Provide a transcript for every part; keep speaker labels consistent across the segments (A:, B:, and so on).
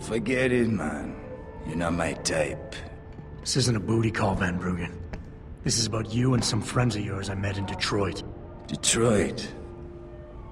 A: Forget it, man. You're not my type.
B: This isn't a booty call, Van Bruggen. This is about you and some friends of yours I met in Detroit.
A: Detroit?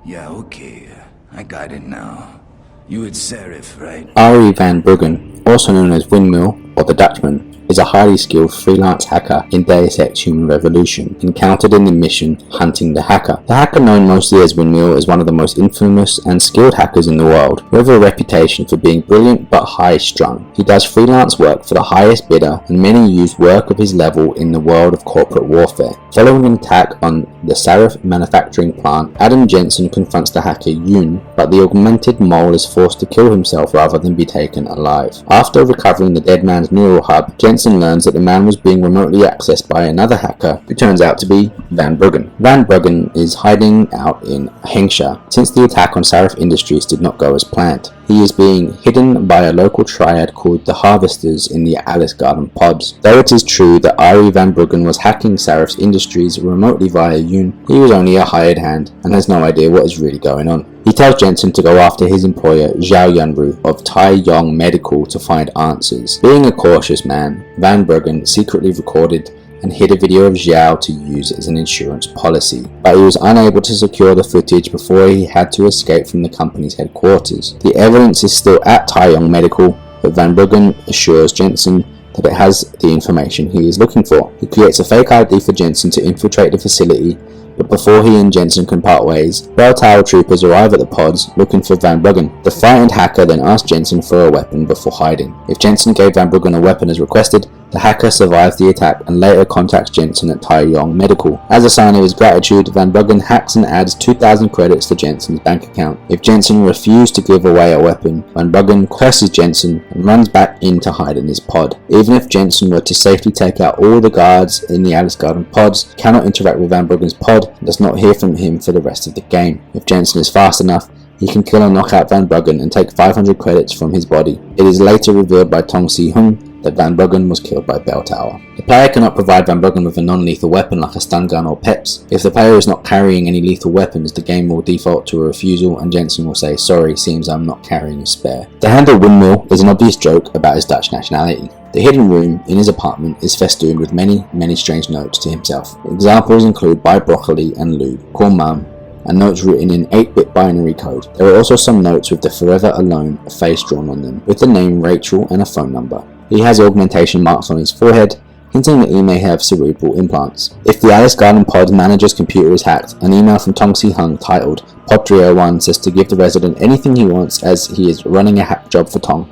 A: Yeah, okay. I got it now. You with Serif, right?
C: Arie Van Bruggen, also known as Windmill or the Dutchman, is a highly skilled freelance hacker in Deus Ex Human Revolution, encountered in the mission Hunting the Hacker. The hacker, known mostly as Windmill, is one of the most infamous and skilled hackers in the world, with a reputation for being brilliant but high-strung. He does freelance work for the highest bidder, and many use work of his level in the world of corporate warfare. Following an attack on the Serif manufacturing plant, Jensen confronts the hacker Yoon, but the augmented mole is forced to kill himself rather than be taken alive. After recovering the dead man's neural hub, Jensen learns that the man was being remotely accessed by another hacker, who turns out to be Van Bruggen. Van Bruggen is hiding out in Hengsha, since the attack on Serif Industries did not go as planned. He is being hidden by a local triad called the Harvesters in the Alice Garden pods. Though it is true that Arie Van Bruggen was hacking Serif's Industries remotely via Yoon, he was only a hired hand and has no idea what is really going on. He tells Jensen to go after his employer Zhao Yunru of Tai Yong Medical to find answers. Being a cautious man, Van Bruggen secretly recorded and hid a video of Zhao to use as an insurance policy, but he was unable to secure the footage before he had to escape from the company's headquarters. The evidence is still at Tai Yong Medical, but Van Bruggen assures Jensen that it has the information he is looking for. He creates a fake ID for Jensen to infiltrate the facility, but before he and Jensen can part ways, Bell Tower troopers arrive at the pods looking for Van Bruggen. The frightened hacker then asks Jensen for a weapon before hiding. If Jensen gave Van Bruggen a weapon as requested, the hacker survives the attack and later contacts Jensen at Tai Yong Medical. As a sign of his gratitude, Van Bruggen hacks and adds 2,000 credits to Jensen's bank account. If Jensen refused to give away a weapon, Van Bruggen curses Jensen and runs back in to hide in his pod. Even if Jensen were to safely take out all the guards in the Alice Garden pods, he cannot interact with Van Bruggen's pod and does not hear from him for the rest of the game. If Jensen is fast enough, he can kill and knock out Van Bruggen and take 500 credits from his body. It is later revealed by Tong Si-hung that Van Bruggen was killed by Bell Tower. The player cannot provide Van Bruggen with a non-lethal weapon like a stun gun or PEPs. If the player is not carrying any lethal weapons, the game will default to a refusal and Jensen will say, "Sorry, seems I'm not carrying a spare." The handle Windmill is an obvious joke about his Dutch nationality. The hidden room in his apartment is festooned with many strange notes to himself. Examples include "Buy broccoli and lube," "Call mum," and notes written in 8-bit binary code. There are also some notes with the "Forever Alone" face drawn on them, with the name Rachel and a phone number. He has augmentation marks on his forehead, hinting that he may have cerebral implants. If the Alice Garden pod manager's computer is hacked, an email from Tong Si-hung titled Pod 301 says to give the resident anything he wants as he is running a hack job for Tong.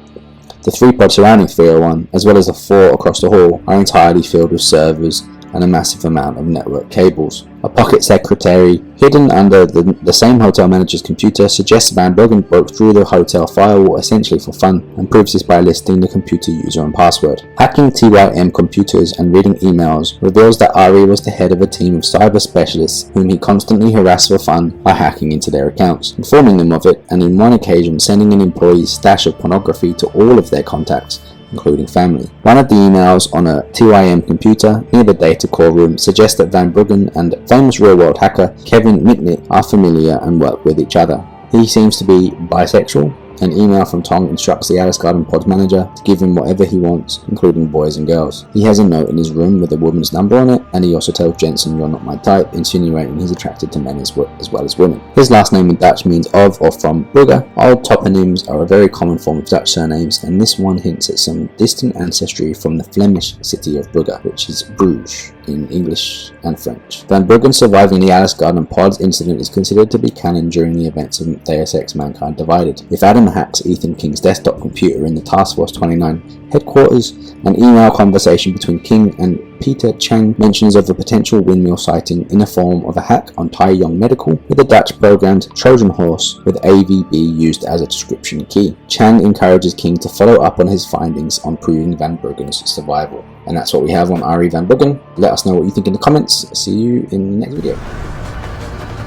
C: The 3 pods surrounding 301, as well as the 4 across the hall, are entirely filled with servers and a massive amount of network cables. A pocket secretary hidden under the same hotel manager's computer suggests Van Bruggen broke through the hotel firewall essentially for fun, and proves this by listing the computer user and password. Hacking TYM computers and reading emails reveals that Arie was the head of a team of cyber specialists whom he constantly harassed for fun by hacking into their accounts, informing them of it, and in one occasion sending an employee's stash of pornography to all of their contacts, including family. One of the emails on a TYM computer near the data core room suggests that Van Bruggen and famous real-world hacker Kevin Mitnick are familiar and work with each other. He seems to be bisexual. An email from Tong instructs the Alice Garden pod manager to give him whatever he wants, including boys and girls. He has a note in his room with a woman's number on it, and he also tells Jensen, "You're not my type," insinuating he's attracted to men as well as women. His last name in Dutch means of or from Brugge. Old toponyms are a very common form of Dutch surnames, and this one hints at some distant ancestry from the Flemish city of Brugge, which is Bruges in English and French. Van Bruggen surviving the Alice Garden pods incident is considered to be canon during the events of Deus Ex Mankind Divided. If Adam hacks Ethan King's desktop computer in the Task Force 29 headquarters, an email conversation between King and Peter Chang mentions of a potential windmill sighting in the form of a hack on Tai Yong Medical with a Dutch programmed Trojan horse with AVB used as a description key. Chang encourages King to follow up on his findings on proving Van Bruggen's survival. And that's what we have on Arie Van Bruggen. Let us know what you think in the comments. See you in the next video.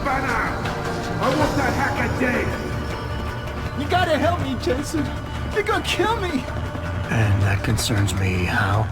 D: Banner! I want that hacker dead!
E: You gotta help me, Jensen. You're gonna kill me.
B: And that concerns me. How?